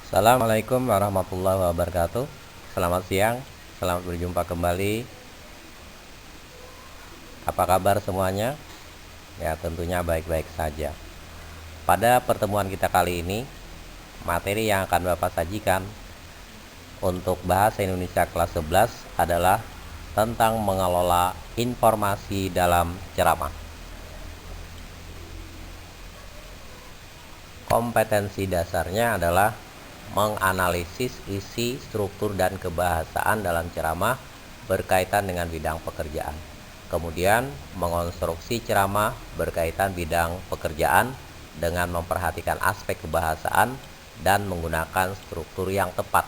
Assalamualaikum warahmatullahi wabarakatuh. Selamat siang, selamat berjumpa kembali. Apa kabar semuanya? Ya, tentunya baik-baik saja. Pada pertemuan kita kali ini, materi yang akan Bapak sajikan untuk bahasa Indonesia kelas 11 adalah tentang mengelola informasi dalam ceramah. Kompetensi dasarnya adalah menganalisis isi, struktur, dan kebahasaan dalam ceramah berkaitan dengan bidang pekerjaan. Kemudian mengonstruksi ceramah berkaitan bidang pekerjaan dengan memperhatikan aspek kebahasaan dan menggunakan struktur yang tepat.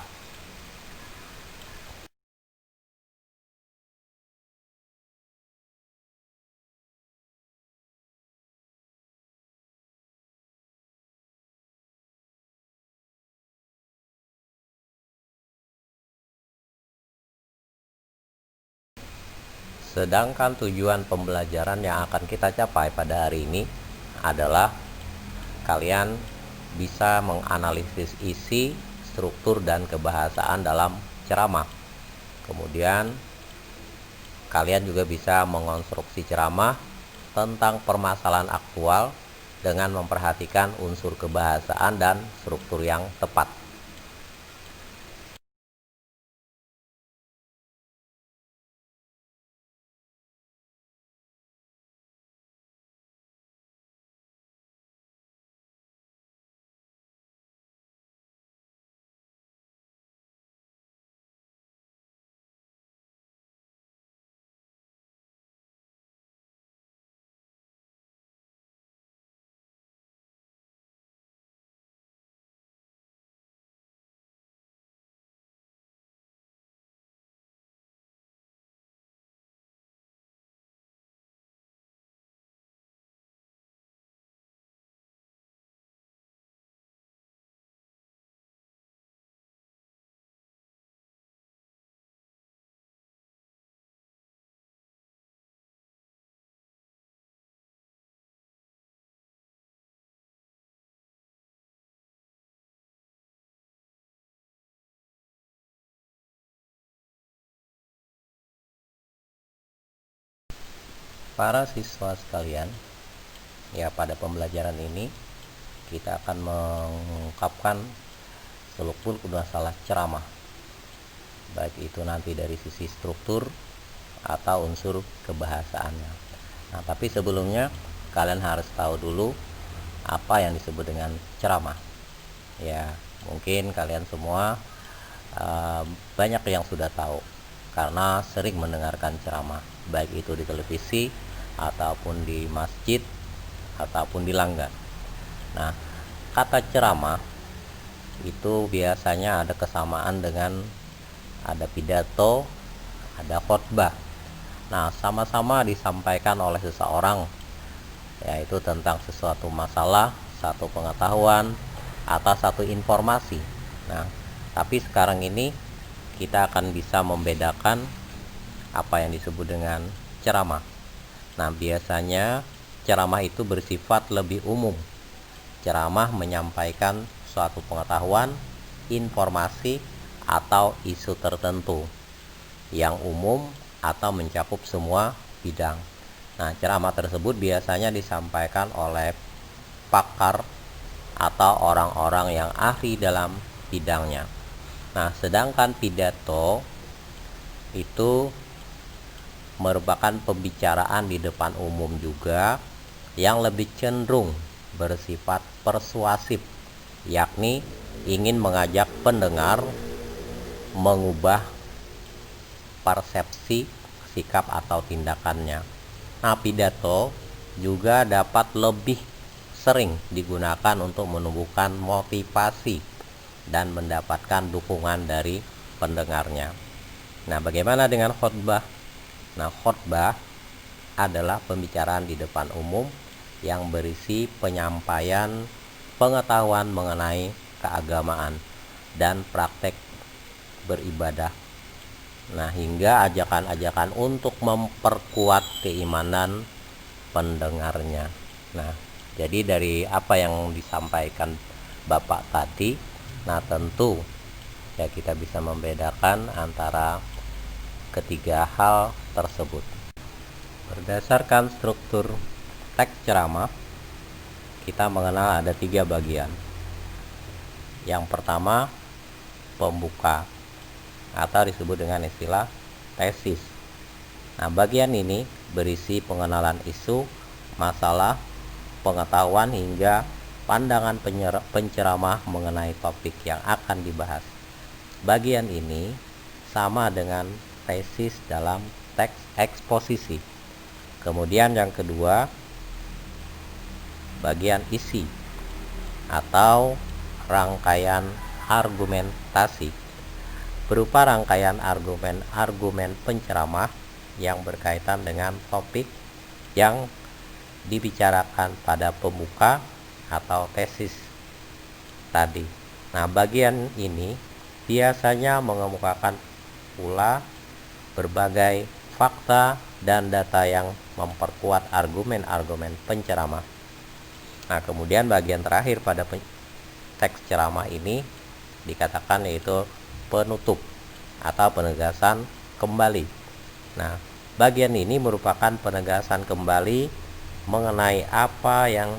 Sedangkan tujuan pembelajaran yang akan kita capai pada hari ini adalah kalian bisa menganalisis isi, struktur, dan kebahasaan dalam ceramah. Kemudian kalian juga bisa mengonstruksi ceramah tentang permasalahan aktual dengan memperhatikan unsur kebahasaan dan struktur yang tepat. Para siswa sekalian, ya, pada pembelajaran ini kita akan mengungkapkan seluk-beluk masalah ceramah, baik itu nanti dari sisi struktur atau unsur kebahasaannya. Nah, tapi sebelumnya kalian harus tahu dulu apa yang disebut dengan ceramah. Ya, mungkin kalian semua banyak yang sudah tahu karena sering mendengarkan ceramah, baik itu di televisi ataupun di masjid ataupun di langgar. Nah, kata ceramah itu biasanya ada kesamaan dengan ada pidato, ada khotbah. Nah, sama-sama disampaikan oleh seseorang, yaitu tentang sesuatu masalah, satu pengetahuan, atau satu informasi. Nah, tapi sekarang ini kita akan bisa membedakan apa yang disebut dengan ceramah. Nah, biasanya ceramah itu bersifat lebih umum. Ceramah menyampaikan suatu pengetahuan, informasi, atau isu tertentu yang umum atau mencakup semua bidang. Nah, ceramah tersebut biasanya disampaikan oleh pakar atau orang-orang yang ahli dalam bidangnya. Nah, sedangkan pidato itu merupakan pembicaraan di depan umum juga yang lebih cenderung bersifat persuasif, yakni ingin mengajak pendengar mengubah persepsi, sikap, atau tindakannya. Nah, pidato juga dapat lebih sering digunakan untuk menumbuhkan motivasi dan mendapatkan dukungan dari pendengarnya. Nah, bagaimana dengan khotbah? Nah, khotbah adalah pembicaraan di depan umum yang berisi penyampaian pengetahuan mengenai keagamaan dan praktek beribadah. Nah, hingga ajakan-ajakan untuk memperkuat keimanan pendengarnya. Nah, jadi dari apa yang disampaikan Bapak tadi, Nah, tentu ya kita bisa membedakan antara ketiga hal tersebut. Berdasarkan struktur teks ceramah, kita mengenal ada 3 bagian. Yang pertama, pembuka atau disebut dengan istilah tesis. Nah, bagian ini berisi pengenalan isu, masalah, pengetahuan hingga pandangan penceramah mengenai topik yang akan dibahas. Bagian ini sama dengan tesis dalam teks eksposisi. Kemudian yang kedua, bagian isi atau rangkaian argumentasi, berupa rangkaian argumen-argumen penceramah yang berkaitan dengan topik yang dibicarakan pada pembuka atau tesis tadi. Nah, bagian ini biasanya mengemukakan pula berbagai fakta dan data yang memperkuat argumen-argumen penceramah. Nah, kemudian bagian terakhir pada teks ceramah ini dikatakan yaitu penutup atau penegasan kembali. Nah, bagian ini merupakan penegasan kembali mengenai apa yang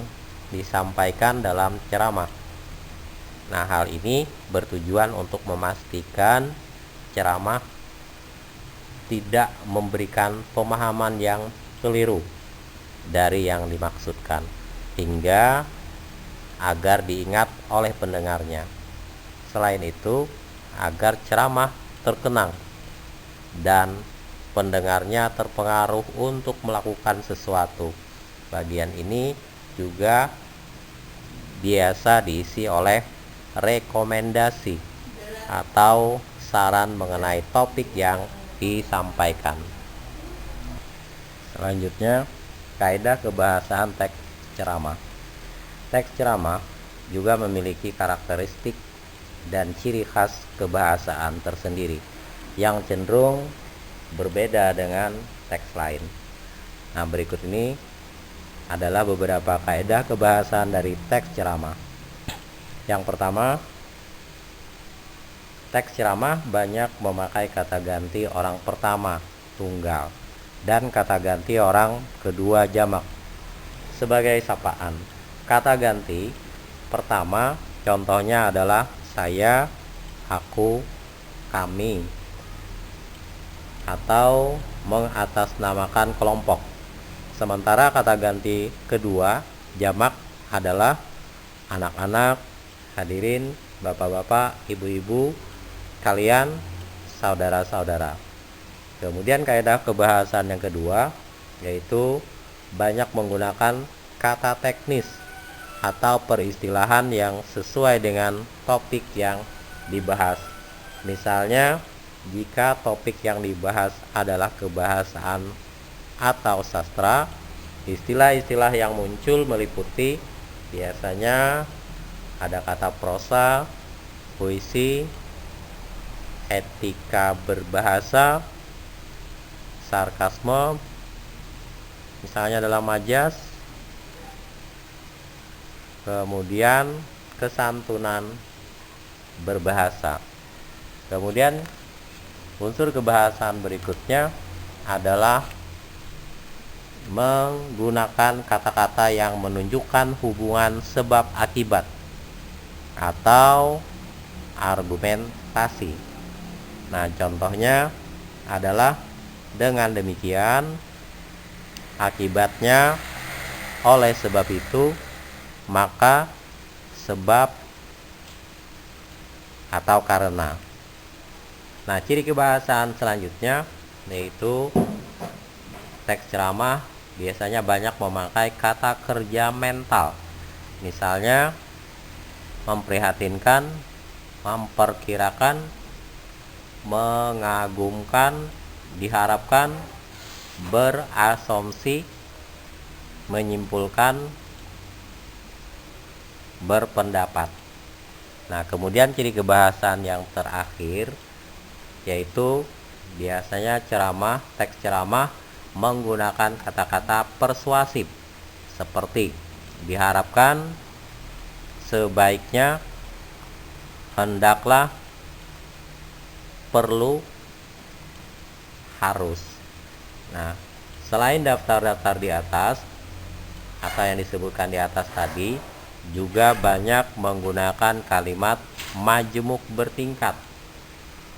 disampaikan dalam ceramah. Nah, hal ini bertujuan untuk memastikan ceramah tidak memberikan pemahaman yang keliru dari yang dimaksudkan, hingga agar diingat oleh pendengarnya. Selain itu, agar ceramah terkenang dan pendengarnya terpengaruh untuk melakukan sesuatu. Bagian ini juga biasa diisi oleh rekomendasi atau saran mengenai topik yang disampaikan. Selanjutnya, kaidah kebahasaan teks ceramah. Teks ceramah juga memiliki karakteristik dan ciri khas kebahasaan tersendiri yang cenderung berbeda dengan teks lain. Nah, berikut ini adalah beberapa kaidah kebahasaan dari teks ceramah. Yang pertama, teks ceramah banyak memakai kata ganti orang pertama tunggal dan kata ganti orang kedua jamak sebagai sapaan. Kata ganti pertama contohnya adalah saya, aku, kami, atau mengatasnamakan kelompok. Sementara kata ganti kedua jamak adalah anak-anak, hadirin, bapak-bapak, ibu-ibu, kalian, saudara-saudara. Kemudian kaidah kebahasan yang kedua yaitu banyak menggunakan kata teknis atau peristilahan yang sesuai dengan topik yang dibahas. Misalnya, jika topik yang dibahas adalah kebahasaan atau sastra, istilah-istilah yang muncul meliputi biasanya ada kata prosa, puisi, etika berbahasa, sarkasme, misalnya dalam majas, kemudian kesantunan berbahasa. Kemudian unsur kebahasaan berikutnya adalah menggunakan kata-kata yang menunjukkan hubungan sebab akibat atau argumentasi. Nah, contohnya adalah dengan demikian akibatnya, oleh sebab itu, maka, sebab, atau karena. Nah, ciri kebahasaan selanjutnya yaitu teks ceramah biasanya banyak memakai kata kerja mental. Misalnya memprihatinkan, memperkirakan, mengagumkan, diharapkan, berasumsi, menyimpulkan, berpendapat. Nah, kemudian ciri kebahasaan yang terakhir yaitu biasanya teks ceramah menggunakan kata-kata persuasif seperti diharapkan, sebaiknya, hendaklah, perlu, harus. Nah, selain daftar-daftar di atas atau yang disebutkan di atas tadi, juga banyak menggunakan kalimat majemuk bertingkat.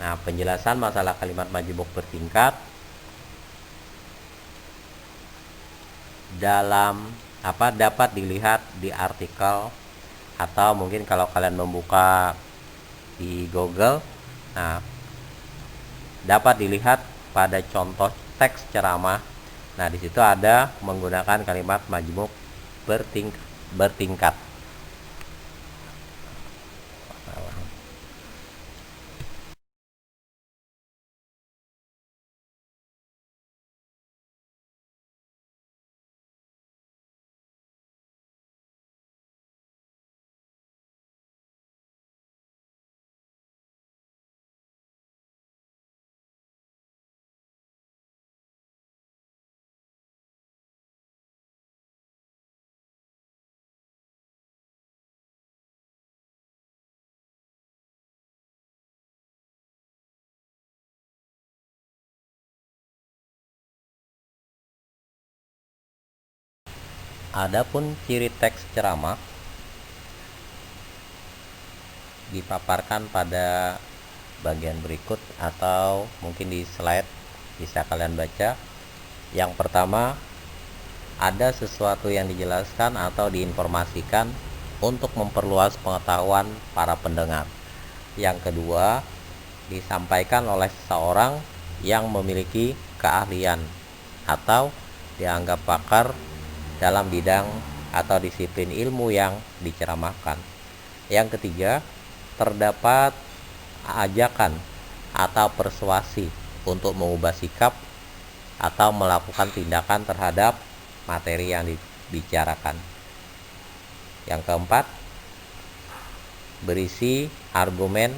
Nah, penjelasan masalah kalimat majemuk bertingkat dapat dilihat di artikel, atau mungkin kalau kalian membuka di Google, nah dapat dilihat pada contoh teks ceramah. Nah, di situ ada menggunakan kalimat majemuk bertingkat. Adapun ciri teks ceramah dipaparkan pada bagian berikut, atau mungkin di slide bisa kalian baca. Yang pertama, ada sesuatu yang dijelaskan atau diinformasikan untuk memperluas pengetahuan para pendengar. Yang kedua, disampaikan oleh seseorang yang memiliki keahlian atau dianggap pakar dalam bidang atau disiplin ilmu yang diceramahkan. Yang ketiga, terdapat ajakan atau persuasi untuk mengubah sikap atau melakukan tindakan terhadap materi yang dibicarakan. Yang keempat, berisi argumen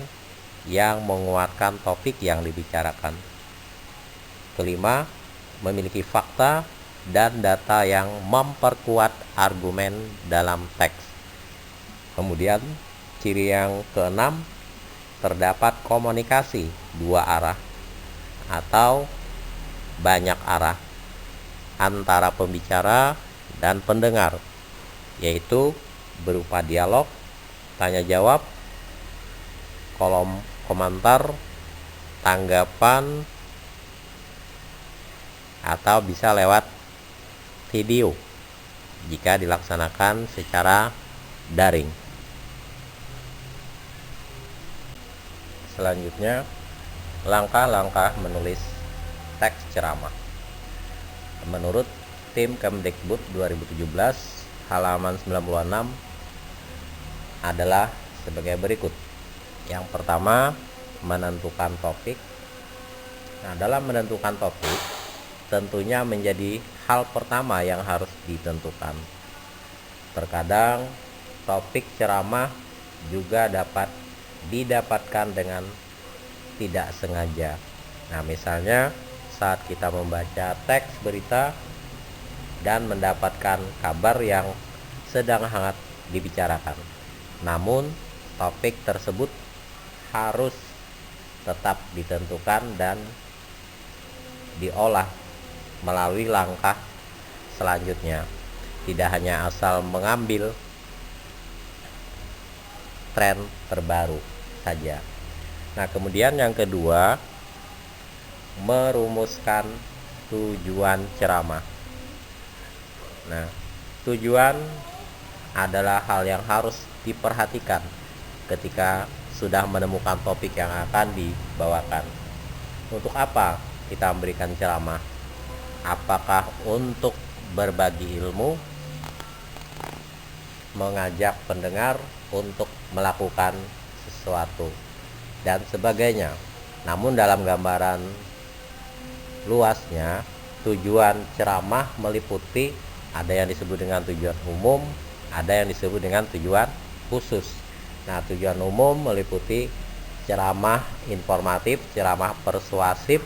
yang menguatkan topik yang dibicarakan. Kelima, memiliki fakta dan data yang memperkuat argumen dalam teks. Kemudian ciri yang keenam, terdapat komunikasi dua arah atau banyak arah antara pembicara dan pendengar, yaitu berupa dialog, tanya jawab, kolom komentar, tanggapan, atau bisa lewat video jika dilaksanakan secara daring. Selanjutnya, langkah-langkah menulis teks ceramah. Menurut tim Kemdikbud 2017 halaman 96 adalah sebagai berikut. Yang pertama, menentukan topik. Nah, dalam menentukan topik tentunya menjadi hal pertama yang harus ditentukan. Terkadang topik ceramah juga dapat didapatkan dengan tidak sengaja. Nah, misalnya saat kita membaca teks berita dan mendapatkan kabar yang sedang hangat dibicarakan, namun topik tersebut harus tetap ditentukan dan diolah melalui langkah selanjutnya. Tidak hanya asal mengambil tren terbaru saja. Nah, kemudian yang kedua, merumuskan tujuan ceramah. Nah, tujuan adalah hal yang harus diperhatikan ketika sudah menemukan topik yang akan dibawakan. Untuk apa kita memberikan ceramah? Apakah untuk berbagi ilmu, mengajak pendengar untuk melakukan sesuatu, dan sebagainya. Namun dalam gambaran luasnya, tujuan ceramah meliputi ada yang disebut dengan tujuan umum, ada yang disebut dengan tujuan khusus. Nah, tujuan umum meliputi ceramah informatif, ceramah persuasif,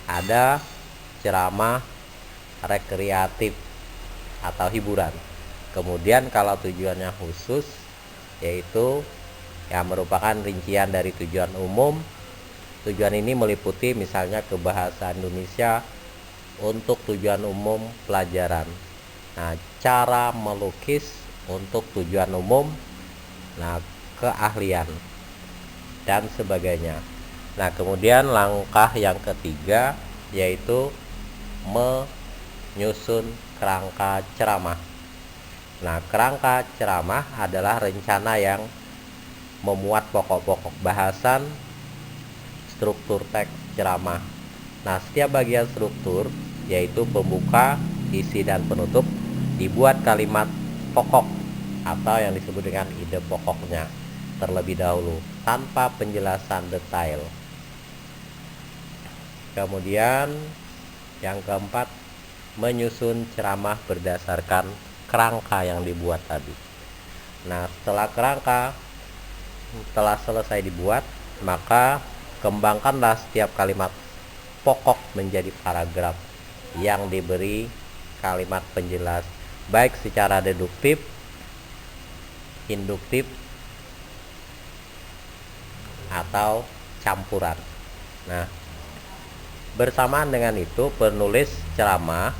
ada ceramah rekreatif atau hiburan. Kemudian kalau tujuannya khusus, yaitu yang merupakan rincian dari tujuan umum. Tujuan ini meliputi misalnya ke bahasa Indonesia untuk tujuan umum pelajaran. Nah, cara melukis untuk tujuan umum, nah, keahlian dan sebagainya. Nah, kemudian langkah yang ketiga yaitu menyusun kerangka ceramah. Nah, kerangka ceramah adalah rencana yang memuat pokok-pokok bahasan, struktur teks ceramah. Nah, setiap bagian struktur yaitu pembuka, isi, dan penutup dibuat kalimat pokok atau yang disebut dengan ide pokoknya terlebih dahulu tanpa penjelasan detail. Kemudian yang keempat, menyusun ceramah berdasarkan kerangka yang dibuat tadi. Nah, setelah kerangka telah selesai dibuat, maka kembangkanlah setiap kalimat pokok menjadi paragraf yang diberi kalimat penjelas, baik secara deduktif, induktif, atau campuran. Nah, bersamaan dengan itu, penulis ceramah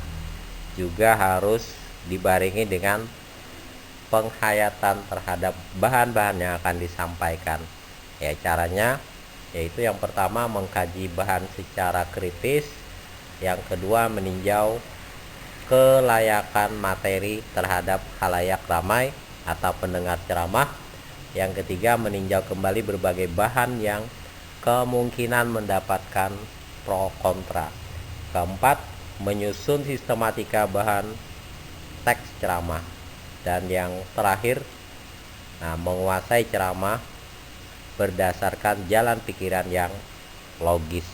juga harus dibarengi dengan penghayatan terhadap bahan-bahan yang akan disampaikan. Ya, caranya yaitu yang pertama mengkaji bahan secara kritis, yang kedua meninjau kelayakan materi terhadap khalayak ramai atau pendengar ceramah, yang ketiga meninjau kembali berbagai bahan yang kemungkinan mendapatkan pro kontra, keempat menyusun sistematika bahan teks ceramah, dan yang terakhir, menguasai ceramah berdasarkan jalan pikiran yang logis.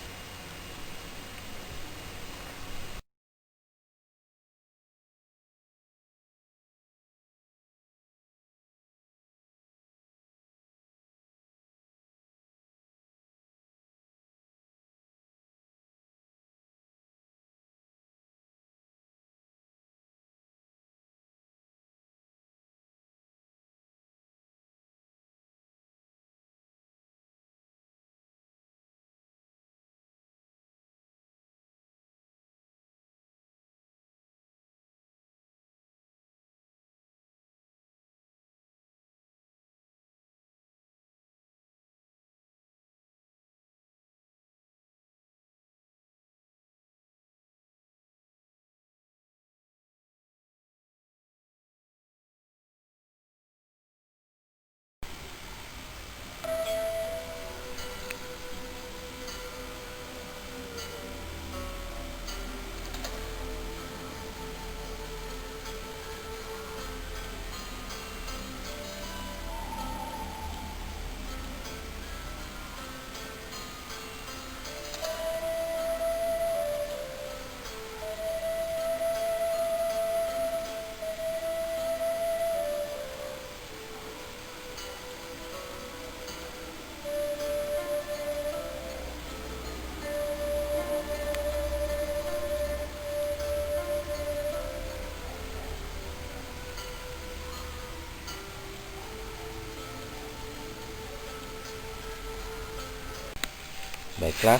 Baiklah,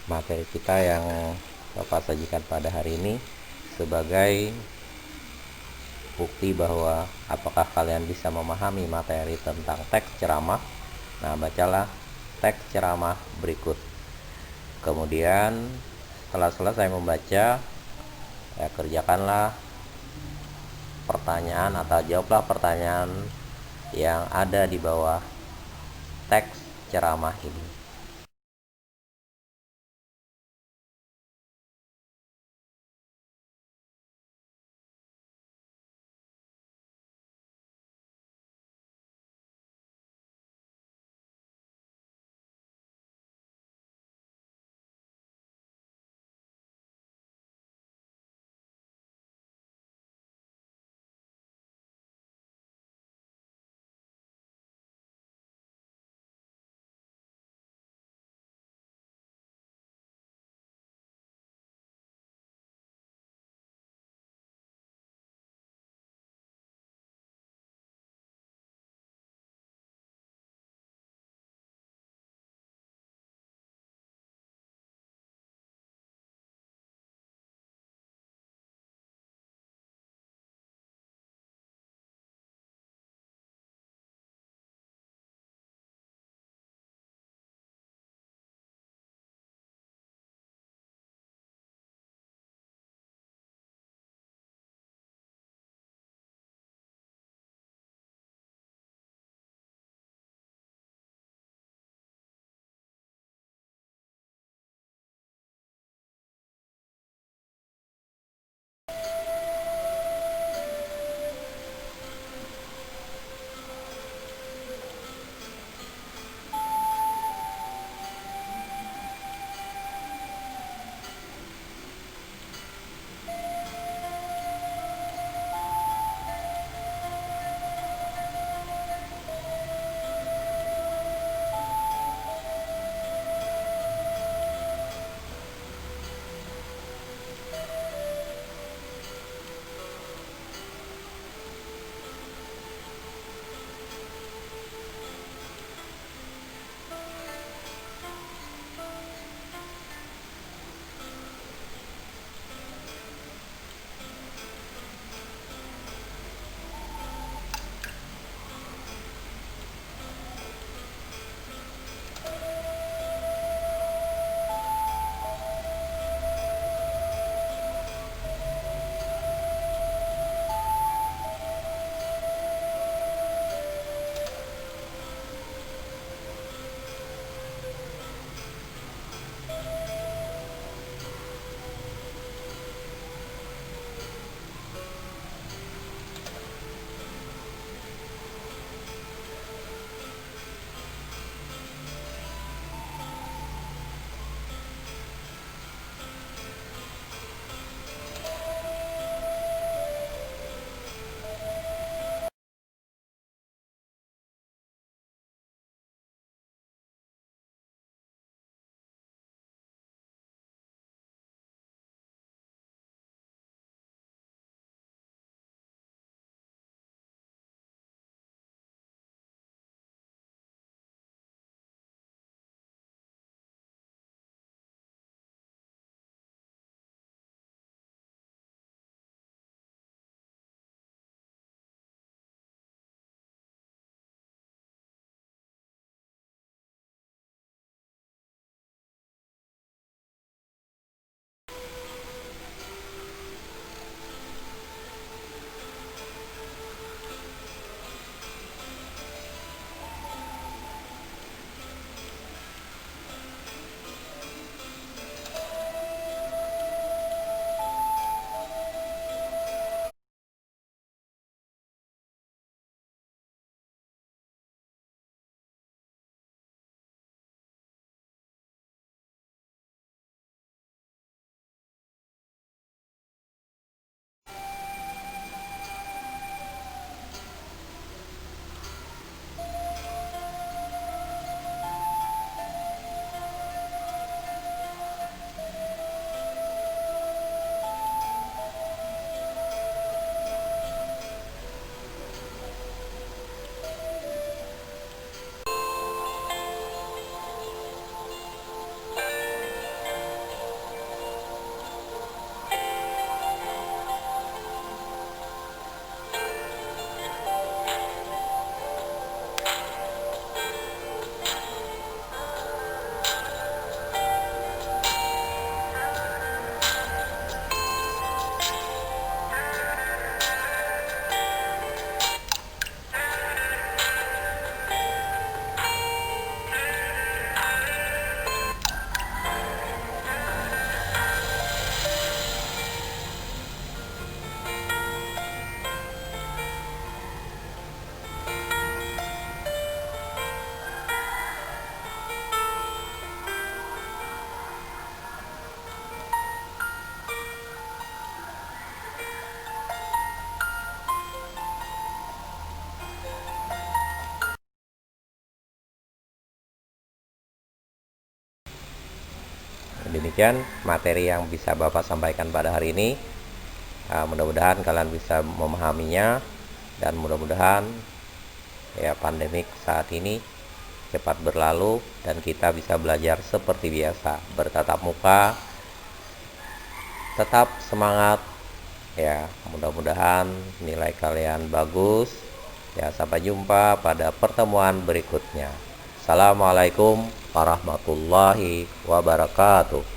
materi kita yang Bapak sajikan pada hari ini sebagai bukti bahwa apakah kalian bisa memahami materi tentang teks ceramah. Nah, bacalah teks ceramah berikut. Kemudian setelah selesai membaca, ya, kerjakanlah pertanyaan atau jawablah pertanyaan yang ada di bawah teks ceramah ini. Demikian materi yang bisa Bapak sampaikan pada hari ini. Mudah-mudahan kalian bisa memahaminya, dan mudah-mudahan ya pandemik saat ini cepat berlalu dan kita bisa belajar seperti biasa, bertatap muka, tetap semangat ya. Mudah-mudahan nilai kalian bagus ya. Sampai jumpa pada pertemuan berikutnya. Assalamualaikum warahmatullahi wabarakatuh.